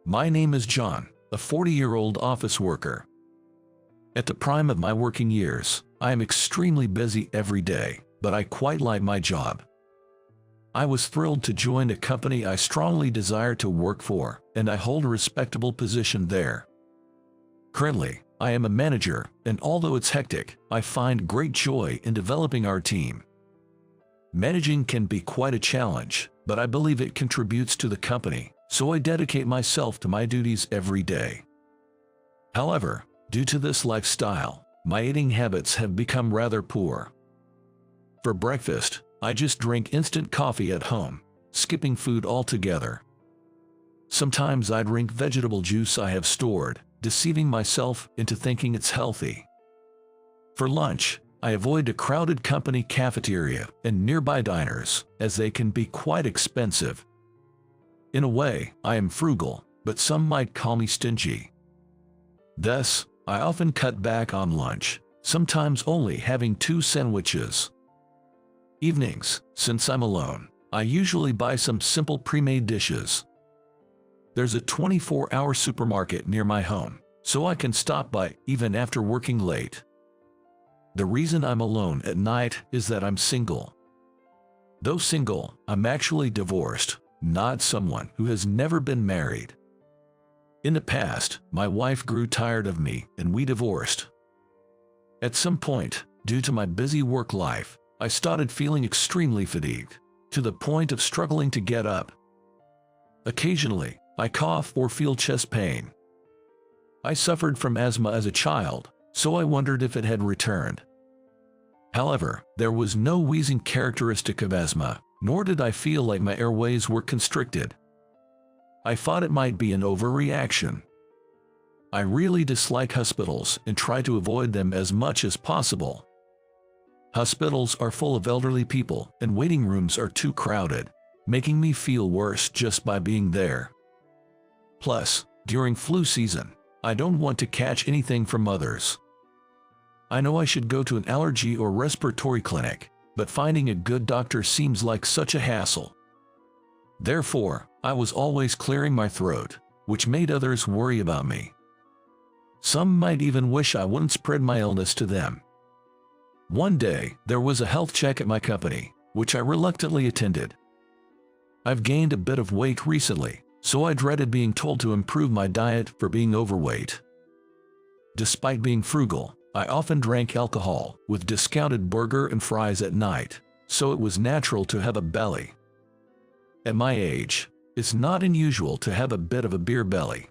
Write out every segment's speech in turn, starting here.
My name is John, a 40-year-old office worker. At the prime of my working years, I am extremely busy every day, but I quite like my job. I was thrilled to join a company I strongly desire to work for, and I hold a respectable position there. Currently, I am a manager, and although it's hectic, I find great joy in developing our team. Managing can be quite a challenge, but I believe it contributes to the company, so I dedicate myself to my duties every day. However, due to this lifestyle, my eating habits have become rather poor. For breakfast, I just drink instant coffee at home, skipping food altogether. Sometimes I drink vegetable juice I have stored, deceiving myself into thinking it's healthy. For lunch, I avoid a crowded company cafeteria and nearby diners, as they can be quite expensive. In a way, I am frugal, but some might call me stingy. Thus, I often cut back on lunch, sometimes only having 2 sandwiches. Evenings, since I'm alone, I usually buy some simple pre-made dishes. There's a 24-hour supermarket near my home, so I can stop by even after working late. The reason I'm alone at night is that I'm single. Though single, I'm actually divorced, not someone who has never been married. In the past, my wife grew tired of me and we divorced. At some point, due to my busy work life, I started feeling extremely fatigued, to the point of struggling to get up. Occasionally, I cough or feel chest pain. I suffered from asthma as a child, so I wondered if it had returned. However, there was no wheezing characteristic of asthma, nor did I feel like my airways were constricted. I thought it might be an overreaction. I really dislike hospitals and try to avoid them as much as possible. Hospitals are full of elderly people and waiting rooms are too crowded, making me feel worse just by being there. Plus, during flu season, I don't want to catch anything from others. I know I should go to an allergy or respiratory clinic, but finding a good doctor seems like such a hassle. Therefore, I was always clearing my throat, which made others worry about me. Some might even wish I wouldn't spread my illness to them. One day, there was a health check at my company, which I reluctantly attended. I've gained a bit of weight recently, so I dreaded being told to improve my diet for being overweight. Despite being frugal, I often drank alcohol with discounted burger and fries at night, so it was natural to have a belly. At my age, it's not unusual to have a bit of a beer belly.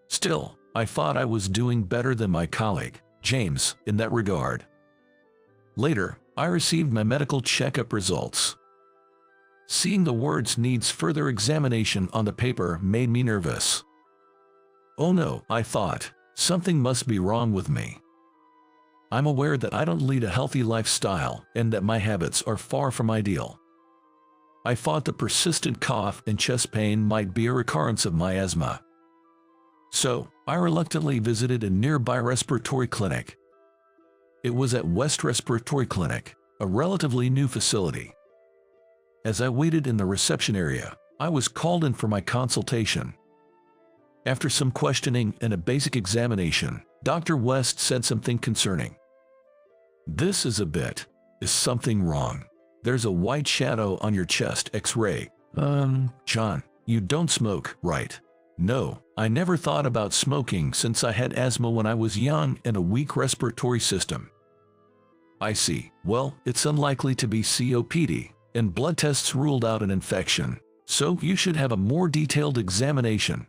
Still, I thought I was doing better than my colleague, James, in that regard. Later, I received my medical checkup results. Seeing the words "needs further examination" on the paper made me nervous. Oh no, I thought, something must be wrong with me. I'm aware that I don't lead a healthy lifestyle and that my habits are far from ideal. I thought the persistent cough and chest pain might be a recurrence of my asthma. So, I reluctantly visited a nearby respiratory clinic. It was at West Respiratory Clinic, a relatively new facility. As I waited in the reception area, I was called in for my consultation. After some questioning and a basic examination, Dr. West said something concerning. "This is a bit. Is something wrong? There's a white shadow on your chest X-ray. John, you don't smoke, right?" "No, I never thought about smoking since I had asthma when I was young and a weak respiratory system." "I see. Well, it's unlikely to be COPD, and blood tests ruled out an infection, so you should have a more detailed examination."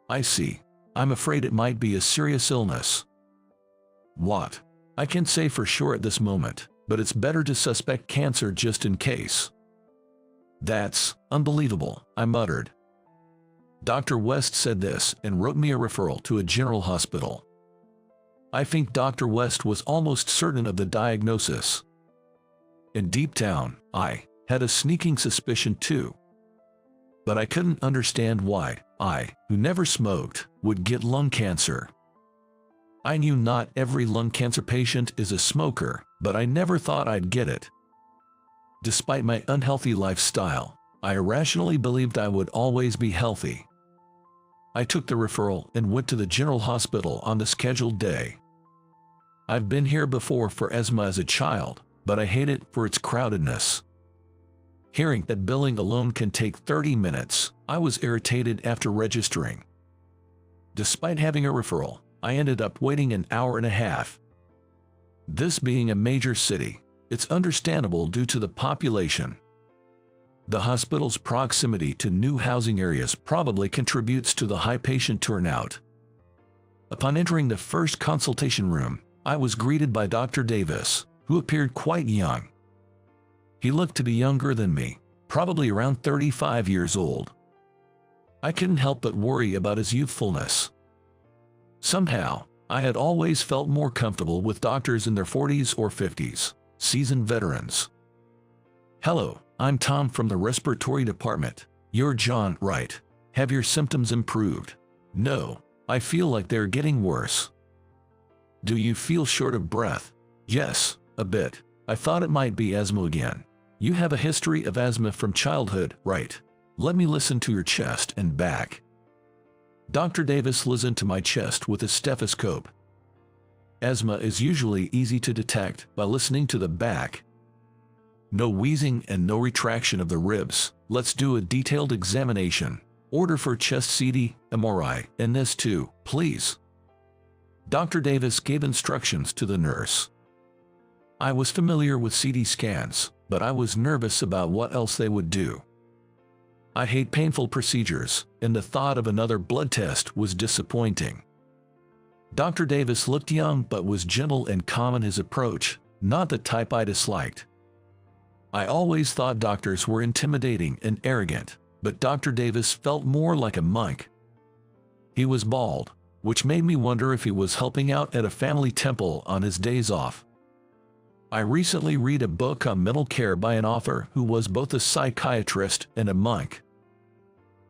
"I see. I'm afraid it might be a serious illness." "What?" "I can't say for sure at this moment, but it's better to suspect cancer just in case." "That's unbelievable," I muttered. Dr. West said this and wrote me a referral to a general hospital. I think Dr. West was almost certain of the diagnosis. And deep down, I had a sneaking suspicion too. But I couldn't understand why I, who never smoked, would get lung cancer. I knew not every lung cancer patient is a smoker, but I never thought I'd get it. Despite my unhealthy lifestyle, I irrationally believed I would always be healthy. I took the referral and went to the general hospital on the scheduled day. I've been here before for asthma as a child, but I hate it for its crowdedness. Hearing that billing alone can take 30 minutes, I was irritated after registering. Despite having a referral, I ended up waiting an hour and a half. This being a major city, it's understandable due to the population. The hospital's proximity to new housing areas probably contributes to the high patient turnout. Upon entering the first consultation room, I was greeted by Dr. Davis, who appeared quite young. He looked to be younger than me, probably around 35 years old. I couldn't help but worry about his youthfulness. Somehow, I had always felt more comfortable with doctors in their 40s or 50s, seasoned veterans. "Hello, I'm Tom from the respiratory department. You're John, right? Have your symptoms improved?" "No, I feel like they're getting worse." "Do you feel short of breath?" "Yes, a bit. I thought it might be asthma again." "You have a history of asthma from childhood, right? Let me listen to your chest and back." Dr. Davis listened to my chest with a stethoscope. Asthma is usually easy to detect by listening to the back. No wheezing and no retraction of the ribs. Let's do a detailed examination. Order for chest CT, MRI, and this too, please. Dr. Davis gave instructions to the nurse. I was familiar with CT scans, but I was nervous about what else they would do. I hate painful procedures, and the thought of another blood test was disappointing. Dr. Davis looked young but was gentle and calm in his approach, not the type I disliked. I always thought doctors were intimidating and arrogant, but Dr. Davis felt more like a monk. He was bald, which made me wonder if he was helping out at a family temple on his days off. I recently read a book on mental care by an author who was both a psychiatrist and a monk.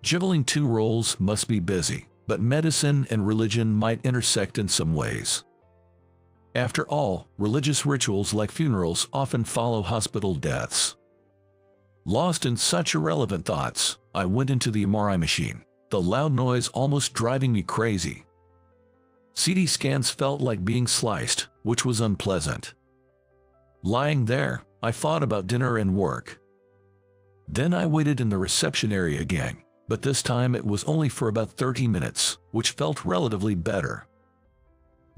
Juggling two roles must be busy, but medicine and religion might intersect in some ways. After all, religious rituals like funerals often follow hospital deaths. Lost in such irrelevant thoughts, I went into the MRI machine, the loud noise almost driving me crazy. CT scans felt like being sliced, which was unpleasant. Lying there, I thought about dinner and work. Then I waited in the reception area again, but this time it was only for about 30 minutes, which felt relatively better.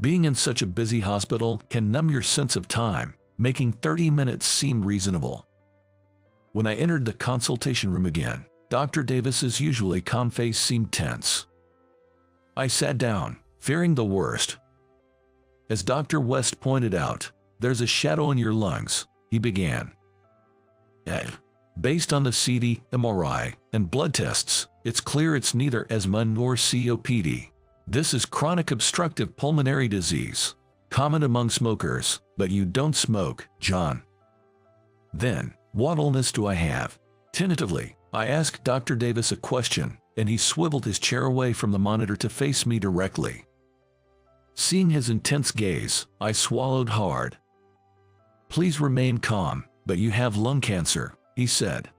Being in such a busy hospital can numb your sense of time, making 30 minutes seem reasonable. When I entered the consultation room again, Dr. Davis's usually calm face seemed tense. I sat down, fearing the worst. "As Dr. West pointed out, there's a shadow in your lungs," he began. "Based on the CT, MRI, and blood tests, it's clear it's neither asthma nor COPD. This is chronic obstructive pulmonary disease, common among smokers, but you don't smoke, John." "Then, what illness do I have?" Tentatively, I asked Dr. Davis a question, and he swiveled his chair away from the monitor to face me directly. Seeing his intense gaze, I swallowed hard. "Please remain calm, but you have lung cancer," he said.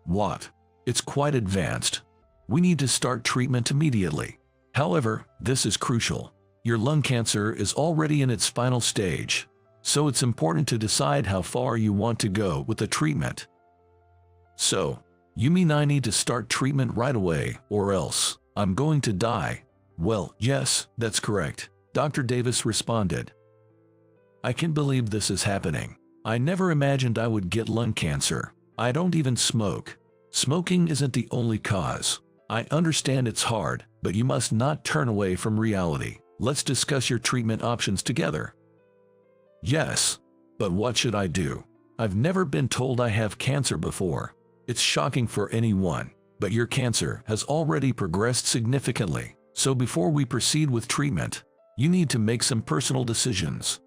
"What? It's quite advanced. We need to start treatment immediately. However, this is crucial. Your lung cancer is already in its final stage, so it's important to decide how far you want to go with the treatment." "So, you mean I need to start treatment right away, or else I'm going to die?" "Well, yes, that's correct," Dr. Davis responded. "I can't believe this is happening. I never imagined I would get lung cancer. I don't even smoke. Smoking isn't the only cause. I understand it's hard, but you must not turn away from reality. Let's discuss your treatment options together." "Yes, but what should I do? I've never been told I have cancer before. It's shocking for anyone, but your cancer has already progressed significantly, so before we proceed with treatment, you need to make some personal decisions."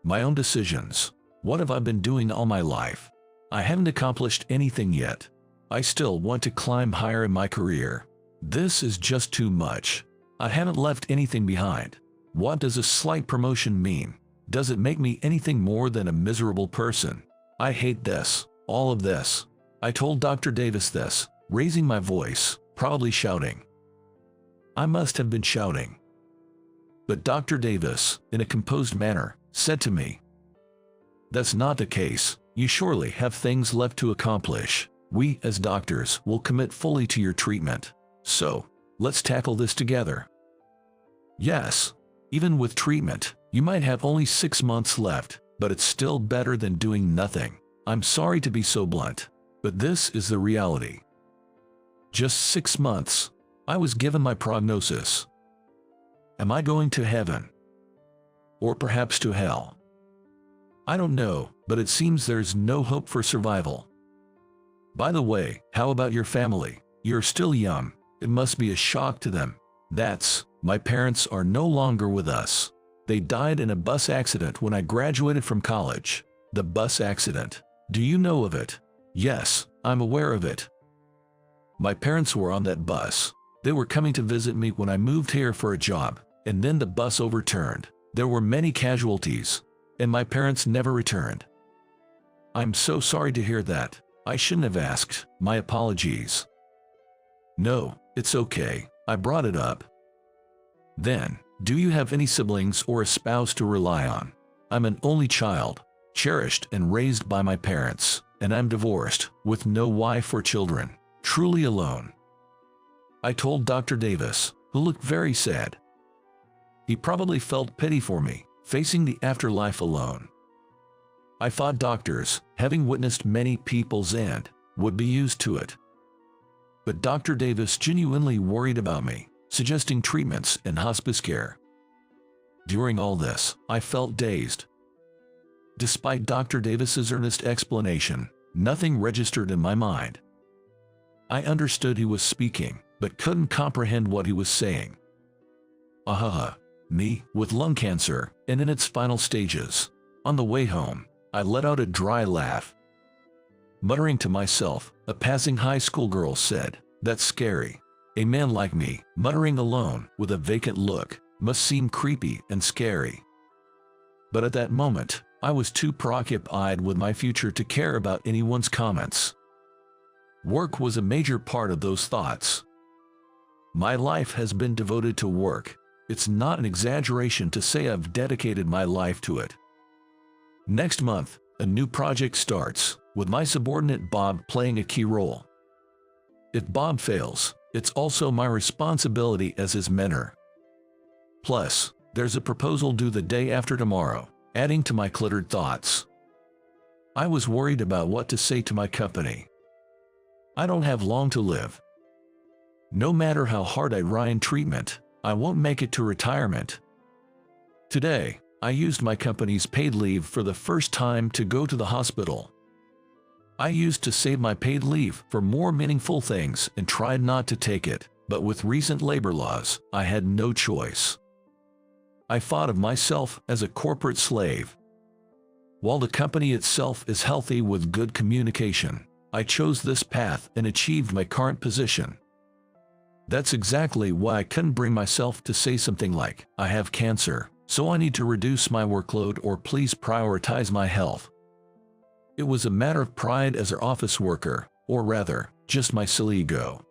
"My own decisions? What have I been doing all my life? I haven't accomplished anything yet. I still want to climb higher in my career. This is just too much. I haven't left anything behind. What does a slight promotion mean? Does it make me anything more than a miserable person? I hate this, all of this." I told Dr. Davis this, raising my voice, probably shouting. I must have been shouting. But Dr. Davis, in a composed manner, said to me, "That's not the case. You surely have things left to accomplish. We, as doctors, will commit fully to your treatment. So, let's tackle this together." Yes, even with treatment, you might have only 6 months left, but it's still better than doing nothing. I'm sorry to be so blunt, but this is the reality. Just 6 months. I was given my prognosis. Am I going to heaven? Or perhaps to hell? I don't know, but it seems there's no hope for survival. By the way, how about your family? You're still young. It must be a shock to them. My parents are no longer with us. They died in a bus accident when I graduated from college. The bus accident. Do you know of it? Yes, I'm aware of it. My parents were on that bus. They were coming to visit me when I moved here for a job, and then the bus overturned. There were many casualties, and my parents never returned. I'm so sorry to hear that. I shouldn't have asked. My apologies. No, it's okay. I brought it up. Then, do you have any siblings or a spouse to rely on? I'm an only child, cherished and raised by my parents, and I'm divorced, with no wife or children, truly alone. I told Dr. Davis, who looked very sad. He probably felt pity for me, facing the afterlife alone. I thought doctors, having witnessed many people's end, would be used to it. But Dr. Davis genuinely worried about me, suggesting treatments and hospice care. During all this, I felt dazed. Despite Dr. Davis's earnest explanation, nothing registered in my mind. I understood he was speaking, but couldn't comprehend what he was saying. Me, with lung cancer, and in its final stages. On the way home, I let out a dry laugh. Muttering to myself, a passing high school girl said, "That's scary." A man like me, muttering alone, with a vacant look, must seem creepy and scary. But at that moment, I was too preoccupied with my future to care about anyone's comments. Work was a major part of those thoughts. My life has been devoted to work. It's not an exaggeration to say I've dedicated my life to it. Next month, a new project starts, with my subordinate Bob playing a key role. If Bob fails, it's also my responsibility as his mentor. Plus, there's a proposal due the day after tomorrow, adding to my cluttered thoughts. I was worried about what to say to my company. I don't have long to live. No matter how hard I try in treatment, I won't make it to retirement. Today, I used my company's paid leave for the first time to go to the hospital. I used to save my paid leave for more meaningful things and tried not to take it, but with recent labor laws, I had no choice. I thought of myself as a corporate slave. While the company itself is healthy with good communication, I chose this path and achieved my current position. That's exactly why I couldn't bring myself to say something like, "I have cancer, so I need to reduce my workload or please prioritize my health." It was a matter of pride as an office worker, or rather, just my silly ego.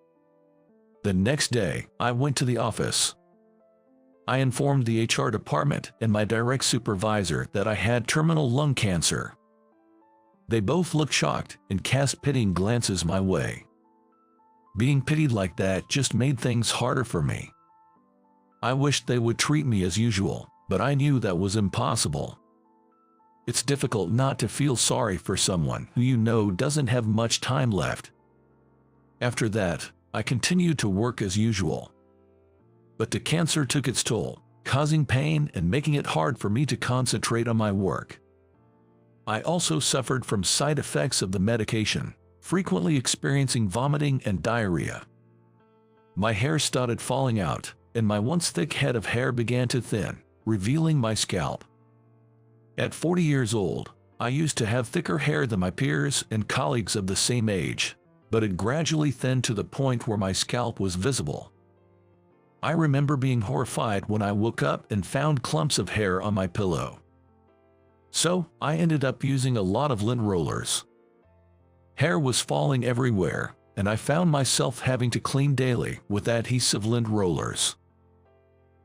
The next day, I went to the office. I informed the HR department and my direct supervisor that I had terminal lung cancer. They both looked shocked and cast pitying glances my way. Being pitied like that just made things harder for me. I wished they would treat me as usual, but I knew that was impossible. It's difficult not to feel sorry for someone who you know doesn't have much time left. After that, I continued to work as usual. But the cancer took its toll, causing pain and making it hard for me to concentrate on my work. I also suffered from side effects of the medication, frequently experiencing vomiting and diarrhea. My hair started falling out, and my once thick head of hair began to thin, revealing my scalp. At 40 years old, I used to have thicker hair than my peers and colleagues of the same age, but it gradually thinned to the point where my scalp was visible. I remember being horrified when I woke up and found clumps of hair on my pillow. So, I ended up using a lot of lint rollers. Hair was falling everywhere, and I found myself having to clean daily with adhesive lint rollers.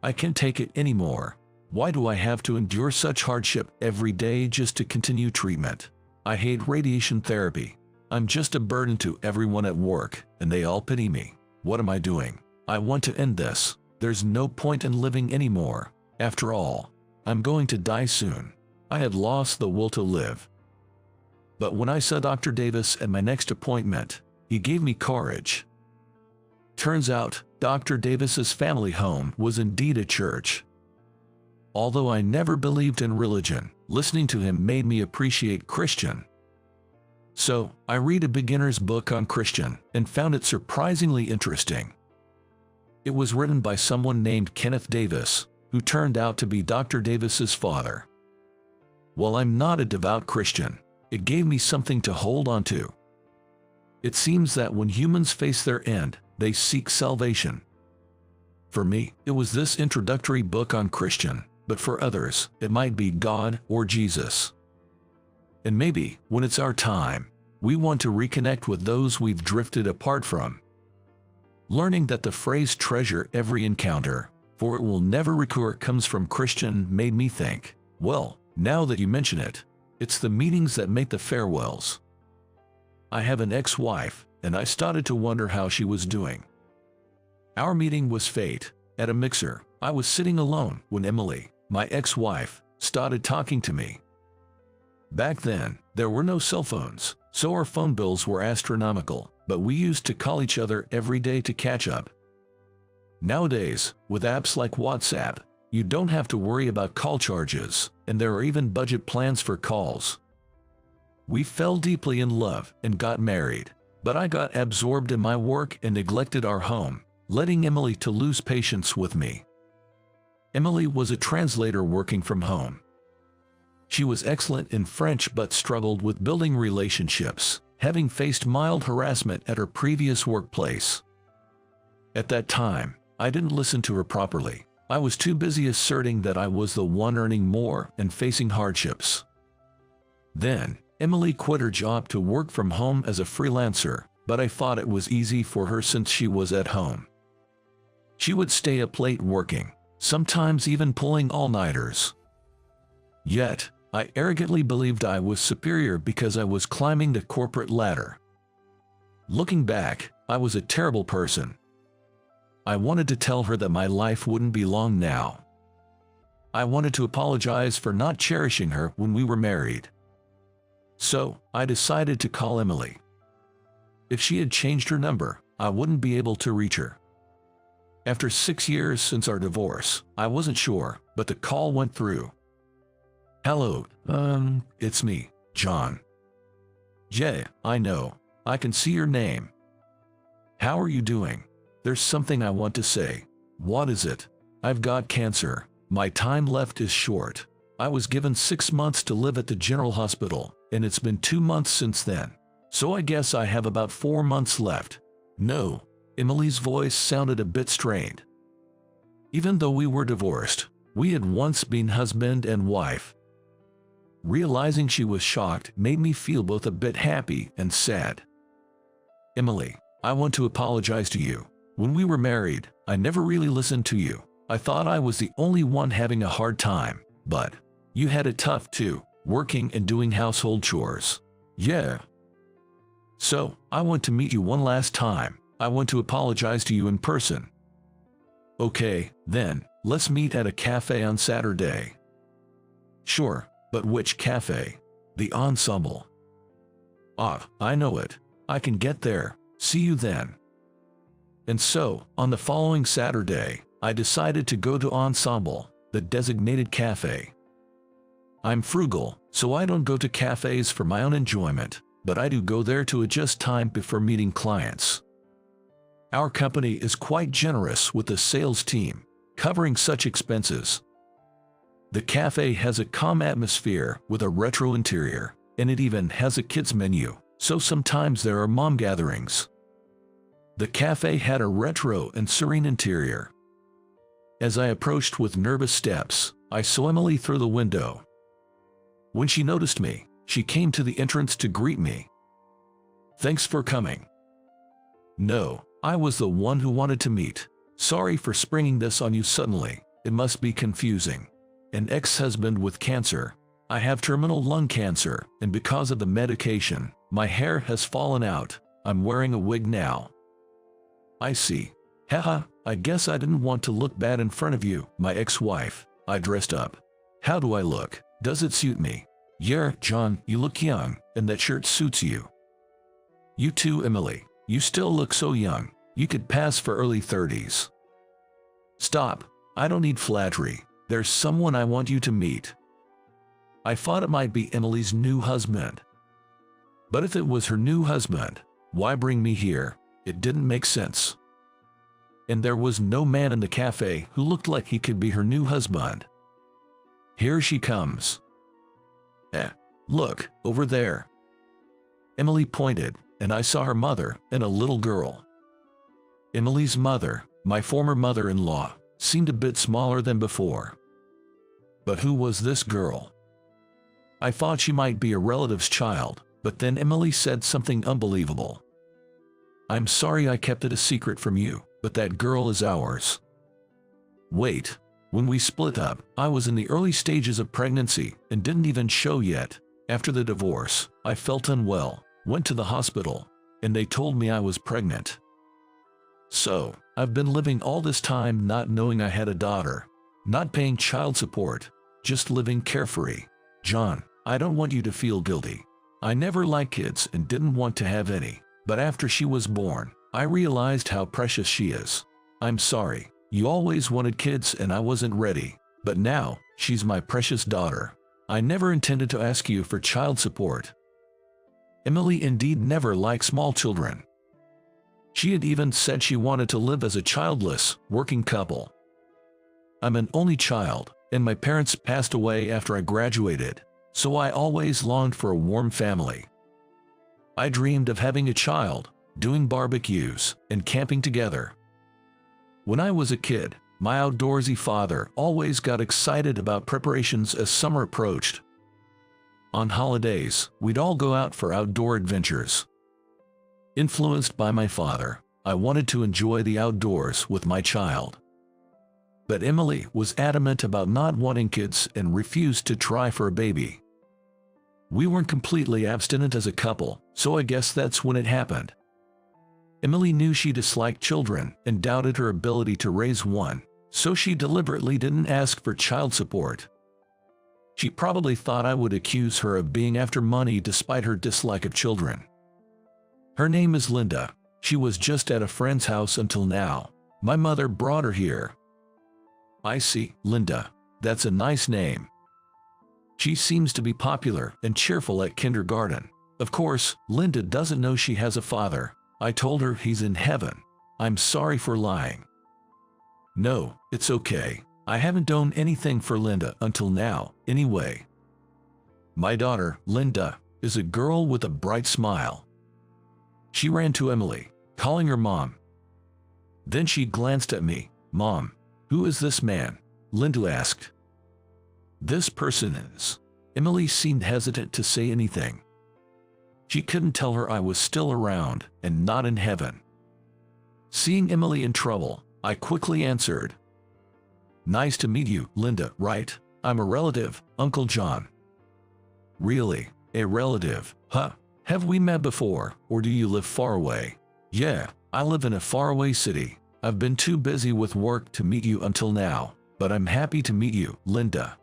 I can't take it anymore. Why do I have to endure such hardship every day just to continue treatment? I hate radiation therapy. I'm just a burden to everyone at work, and they all pity me. What am I doing? I want to end this. There's no point in living anymore. After all, I'm going to die soon. I had lost the will to live. But when I saw Dr. Davis at my next appointment, he gave me courage. Turns out, Dr. Davis's family home was indeed a church. Although I never believed in religion, listening to him made me appreciate Christian. So, I read a beginner's book on Christian and found it surprisingly interesting. It was written by someone named Kenneth Davis, who turned out to be Dr. Davis's father. While I'm not a devout Christian, it gave me something to hold on to. It seems that when humans face their end, they seek salvation. For me, it was this introductory book on Christian, but for others, it might be God or Jesus. And maybe, when it's our time, we want to reconnect with those we've drifted apart from. Learning that the phrase treasure every encounter, for it will never recur, comes from Christian made me think, well, now that you mention it, it's the meetings that make the farewells. I have an ex-wife, and I started to wonder how she was doing. Our meeting was fate. At a mixer, I was sitting alone when Emily, my ex-wife, started talking to me. Back then, there were no cell phones, so our phone bills were astronomical, but we used to call each other every day to catch up. Nowadays, with apps like WhatsApp, you don't have to worry about call charges, and there are even budget plans for calls. We fell deeply in love and got married, but I got absorbed in my work and neglected our home, letting Emily to lose patience with me. Emily was a translator working from home. She was excellent in French but struggled with building relationships, having faced mild harassment at her previous workplace. At that time, I didn't listen to her properly. I was too busy asserting that I was the one earning more and facing hardships. Then, Emily quit her job to work from home as a freelancer, but I thought it was easy for her since she was at home. She would stay up late working, sometimes even pulling all-nighters. Yet, I arrogantly believed I was superior because I was climbing the corporate ladder. Looking back, I was a terrible person. I wanted to tell her that my life wouldn't be long now. I wanted to apologize for not cherishing her when we were married. So, I decided to call Emily. If she had changed her number, I wouldn't be able to reach her. After 6 years since our divorce, I wasn't sure, but the call went through. Hello, it's me, John. Yeah, I know. I can see your name. How are you doing? There's something I want to say. What is it? I've got cancer. My time left is short. I was given 6 months to live at the general hospital, and it's been 2 months since then. So I guess I have about 4 months left. No. Emily's voice sounded a bit strained. Even though we were divorced, we had once been husband and wife. Realizing she was shocked made me feel both a bit happy and sad. Emily, I want to apologize to you. When we were married, I never really listened to you. I thought I was the only one having a hard time, but you had it tough too, working and doing household chores. Yeah. So, I want to meet you one last time. I want to apologize to you in person. Okay, then, let's meet at a cafe on Saturday. Sure, but which cafe? The Ensemble. Ah, I know it. I can get there. See you then. And so, on the following Saturday, I decided to go to Ensemble, the designated cafe. I'm frugal, so I don't go to cafes for my own enjoyment, but I do go there to adjust time before meeting clients. Our company is quite generous with the sales team, covering such expenses. The cafe has a calm atmosphere with a retro interior, and it even has a kids menu, so sometimes there are mom gatherings. The cafe had a retro and serene interior. As I approached with nervous steps, I saw Emily through the window. When she noticed me, she came to the entrance to greet me. Thanks for coming. No, I was the one who wanted to meet. Sorry for springing this on you suddenly. It must be confusing. An ex-husband with cancer. I have terminal lung cancer, and because of the medication, my hair has fallen out. I'm wearing a wig now. I see. Haha, I guess I didn't want to look bad in front of you, my ex-wife. I dressed up. How do I look? Does it suit me? Yeah, John, you look young, and that shirt suits you. You too, Emily. You still look so young. You could pass for early 30s. Stop. I don't need flattery. There's someone I want you to meet. I thought it might be Emily's new husband. But if it was her new husband, why bring me here? It didn't make sense. And there was no man in the cafe who looked like he could be her new husband. Here she comes. Look, over there. Emily pointed, and I saw her mother and a little girl. Emily's mother, my former mother-in-law, seemed a bit smaller than before. But who was this girl? I thought she might be a relative's child, but then Emily said something unbelievable. I'm sorry I kept it a secret from you, but that girl is ours. Wait, when we split up, I was in the early stages of pregnancy and didn't even show yet. After the divorce, I felt unwell, went to the hospital, and they told me I was pregnant. So, I've been living all this time not knowing I had a daughter, not paying child support, just living carefree. John, I don't want you to feel guilty. I never liked kids and didn't want to have any, but after she was born, I realized how precious she is. I'm sorry, you always wanted kids and I wasn't ready, but now, she's my precious daughter. I never intended to ask you for child support. Emily indeed never liked small children. She had even said she wanted to live as a childless, working couple. I'm an only child, and my parents passed away after I graduated, so I always longed for a warm family. I dreamed of having a child, doing barbecues, and camping together. When I was a kid, my outdoorsy father always got excited about preparations as summer approached. On holidays, we'd all go out for outdoor adventures. Influenced by my father, I wanted to enjoy the outdoors with my child. But Emily was adamant about not wanting kids and refused to try for a baby. We weren't completely abstinent as a couple, so I guess that's when it happened. Emily knew she disliked children and doubted her ability to raise one, so she deliberately didn't ask for child support. She probably thought I would accuse her of being after money despite her dislike of children. Her name is Linda. She was just at a friend's house until now. My mother brought her here. I see, Linda. That's a nice name. She seems to be popular and cheerful at kindergarten. Of course, Linda doesn't know she has a father. I told her he's in heaven. I'm sorry for lying. No, it's okay. I haven't done anything for Linda until now, anyway. My daughter, Linda, is a girl with a bright smile. She ran to Emily, calling her Mom. Then she glanced at me. Mom, who is this man? Linda asked. This person is. Emily seemed hesitant to say anything. She couldn't tell her I was still around and not in heaven. Seeing Emily in trouble, I quickly answered. Nice to meet you, Linda, right? I'm a relative, Uncle John. Really? A relative? Huh? Have we met before, or do you live far away? Yeah, I live in a faraway city. I've been too busy with work to meet you until now, but I'm happy to meet you, Linda.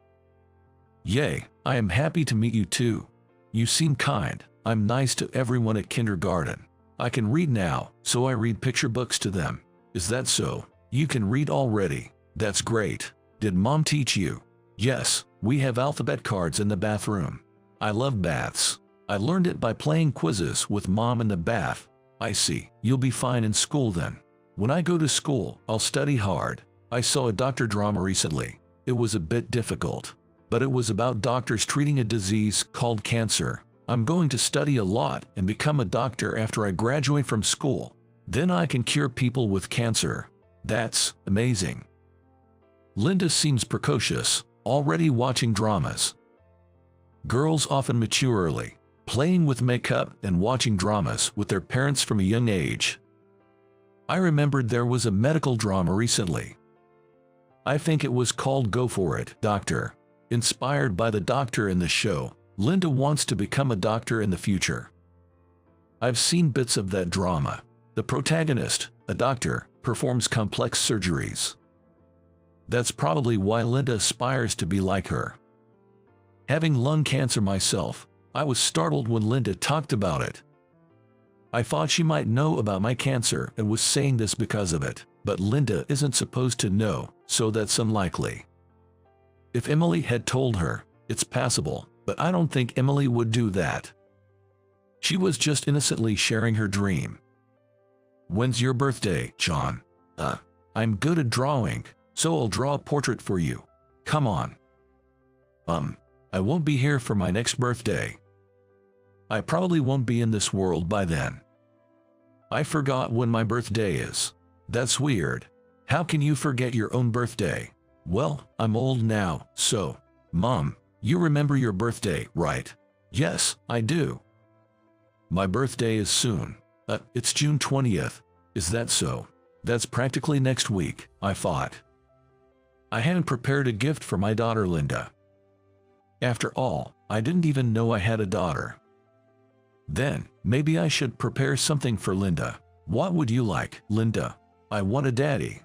Yay, I am happy to meet you too. You seem kind. I'm nice to everyone at kindergarten. I can read now, so I read picture books to them. Is that so? You can read already. That's great. Did Mom teach you? Yes, we have alphabet cards in the bathroom. I love baths. I learned it by playing quizzes with Mom in the bath. I see. You'll be fine in school then. When I go to school, I'll study hard. I saw a doctor drama recently. It was a bit difficult, but it was about doctors treating a disease called cancer. I'm going to study a lot and become a doctor after I graduate from school. Then I can cure people with cancer. That's amazing. Linda seems precocious, already watching dramas. Girls often mature early, playing with makeup and watching dramas with their parents from a young age. I remembered there was a medical drama recently. I think it was called Go For It, Doctor. Inspired by the doctor in the show, Linda wants to become a doctor in the future. I've seen bits of that drama. The protagonist, a doctor, performs complex surgeries. That's probably why Linda aspires to be like her. Having lung cancer myself, I was startled when Linda talked about it. I thought she might know about my cancer and was saying this because of it, but Linda isn't supposed to know, so that's unlikely. If Emily had told her, it's passable, but I don't think Emily would do that. She was just innocently sharing her dream. When's your birthday, John? I'm good at drawing, so I'll draw a portrait for you. Come on. I won't be here for my next birthday. I probably won't be in this world by then. I forgot when my birthday is. That's weird. How can you forget your own birthday? Well, I'm old now, so. Mom, you remember your birthday, right? Yes, I do. My birthday is soon. It's June 20th. Is that so? That's practically next week, I thought. I hadn't prepared a gift for my daughter Linda. After all, I didn't even know I had a daughter. Then, maybe I should prepare something for Linda. What would you like, Linda? I want a daddy.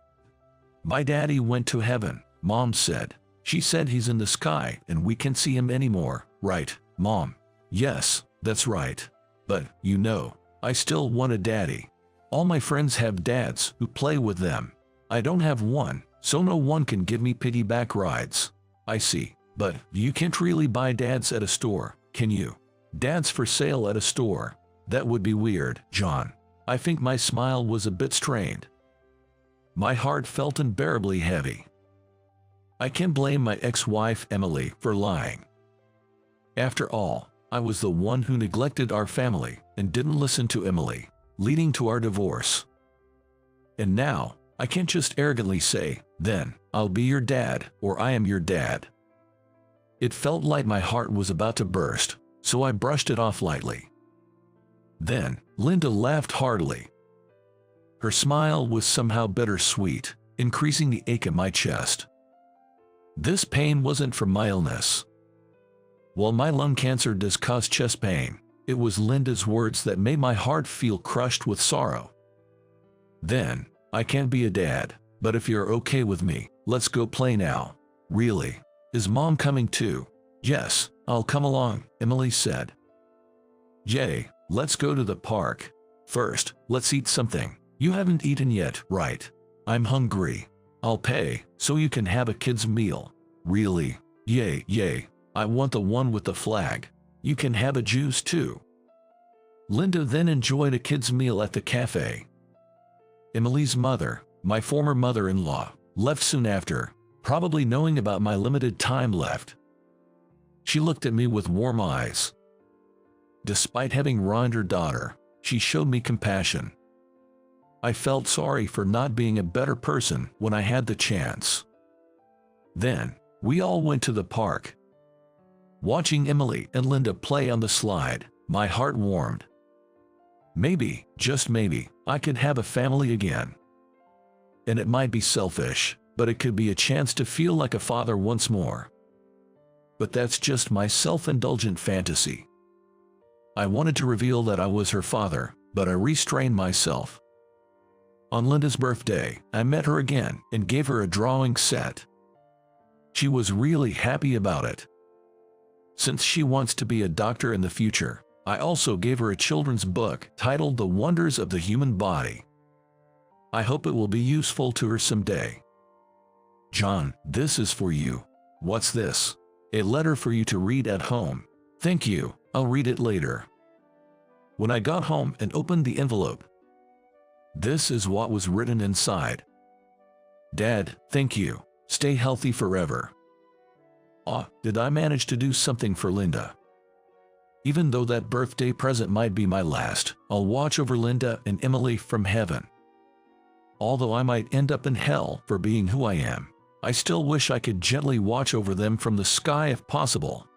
My daddy went to heaven, Mom said. She said he's in the sky and we can't see him anymore, right, Mom? Yes, that's right. But, you know, I still want a daddy. All my friends have dads who play with them. I don't have one, so no one can give me piggyback rides. I see, but you can't really buy dads at a store, can you? Dads for sale at a store. That would be weird, John. I think my smile was a bit strained. My heart felt unbearably heavy. I can't blame my ex-wife Emily for lying. After all, I was the one who neglected our family and didn't listen to Emily, leading to our divorce. And now, I can't just arrogantly say, then, I'll be your dad, or I am your dad. It felt like my heart was about to burst, so I brushed it off lightly. Then, Linda laughed heartily. Her smile was somehow bittersweet, increasing the ache in my chest. This pain wasn't from my illness. While my lung cancer does cause chest pain, it was Linda's words that made my heart feel crushed with sorrow. Then, I can't be a dad, but if you're okay with me, let's go play now. Really? Is Mom coming too? Yes, I'll come along, Emily said. Jay, let's go to the park. First, let's eat something. You haven't eaten yet, right? I'm hungry. I'll pay, so you can have a kid's meal. Really? Yay. I want the one with the flag. You can have a juice too. Linda then enjoyed a kid's meal at the cafe. Emily's mother, my former mother-in-law, left soon after, probably knowing about my limited time left. She looked at me with warm eyes. Despite having ruined her daughter, she showed me compassion. I felt sorry for not being a better person when I had the chance. Then, we all went to the park. Watching Emily and Linda play on the slide, my heart warmed. Maybe, just maybe, I could have a family again. And it might be selfish, but it could be a chance to feel like a father once more. But that's just my self-indulgent fantasy. I wanted to reveal that I was her father, but I restrained myself. On Linda's birthday, I met her again and gave her a drawing set. She was really happy about it. Since she wants to be a doctor in the future, I also gave her a children's book titled The Wonders of the Human Body. I hope it will be useful to her someday. John, this is for you. What's this? A letter for you to read at home. Thank you, I'll read it later. When I got home and opened the envelope, this is what was written inside. Dad, thank you. Stay healthy forever. Did I manage to do something for Linda? Even though that birthday present might be my last, I'll watch over Linda and Emily from heaven. Although I might end up in hell for being who I am, I still wish I could gently watch over them from the sky if possible.